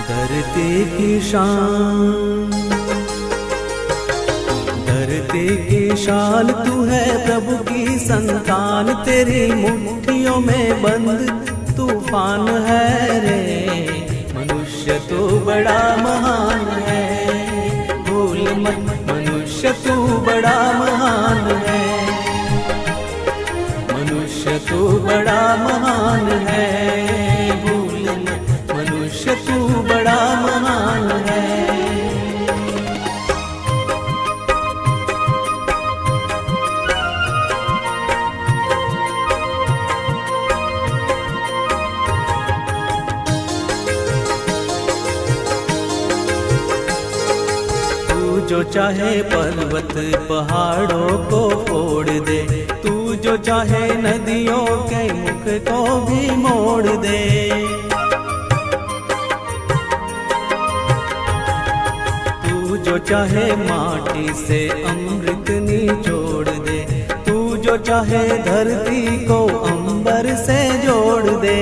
धरती की शान, धरती की शान तू है प्रभु की संतान, तेरी मुट्ठियों में बंद तूफान है रे। मनुष्य तू बड़ा महान है, भूल मत मनुष्य तू बड़ा महान है, मनुष्य तू बड़ा महान है, भूल मत मनुष्य तू बड़ा महान है। जो चाहे पर्वत पहाड़ों को फोड़ दे, तू जो चाहे नदियों के मुख को भी मोड़ दे। तू जो चाहे माटी से अमृत निचोड़ दे, तू जो चाहे धरती को अंबर से जोड़ दे।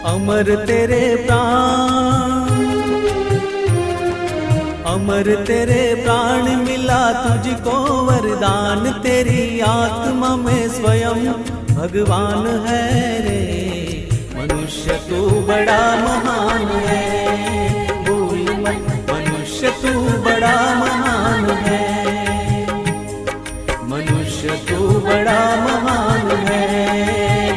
अमर तेरे प्राण, अमर तेरे प्राण मिला तुझको वरदान, तेरी आत्मा में स्वयं भगवान है रे। मनुष्य तू बड़ा महान है, भूल मत मनुष्य तू बड़ा महान है, मनुष्य तू बड़ा महान है,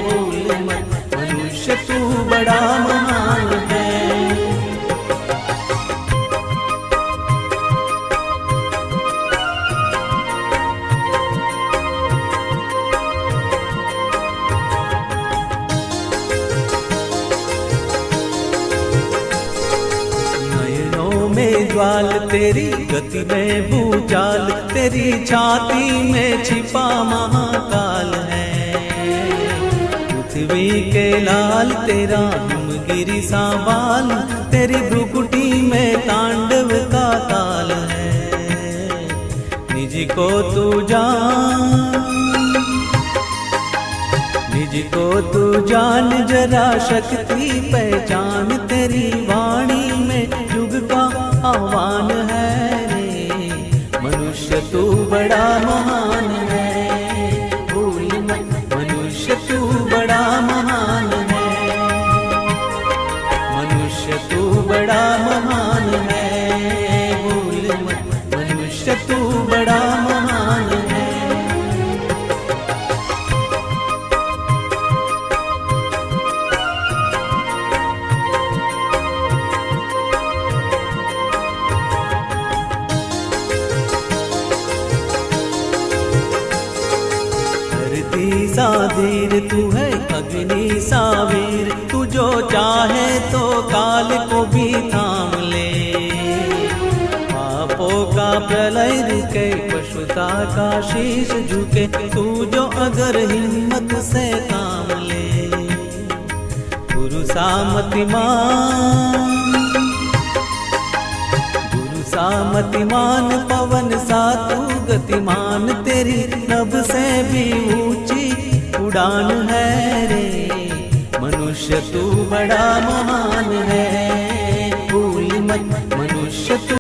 भूल मत मनुष्य तू बड़ा महान है। में ज्वाल तेरी गति में भूचाल, तेरी छाती में छिपा महाकाल है। पृथ्वी के लाल तेरा हिमगिरी सा बाल, तेरी भ्रुकुटी में तांडव का ताल है। निज को तू जान, निज को तू जान जरा शक्ति पहचान, तेरी वाणी में युग का आह्वान है रे। मनुष्य तू बड़ा महान है, भूल मत मनुष्य तू बड़ा महान है, मनुष्य तू बड़ा महान है, भूल मत मनुष्य तू बड़ा महान है। सा धीर तू है अग्नि सा वीर, तू जो चाहे तो काल को भी थाम ले। पापों का प्रलय रुके, पशुता का शीश झुके, तू जो अगर हिम्मत से काम ले। गुरु सामतिमान, गुरु सामतिमान, पवन सा तू गतिमान, तेरी नभ से भी ऊंची उड़ान है रे। मनुष्य तू बड़ा महान है, भूल मत मनुष्य तू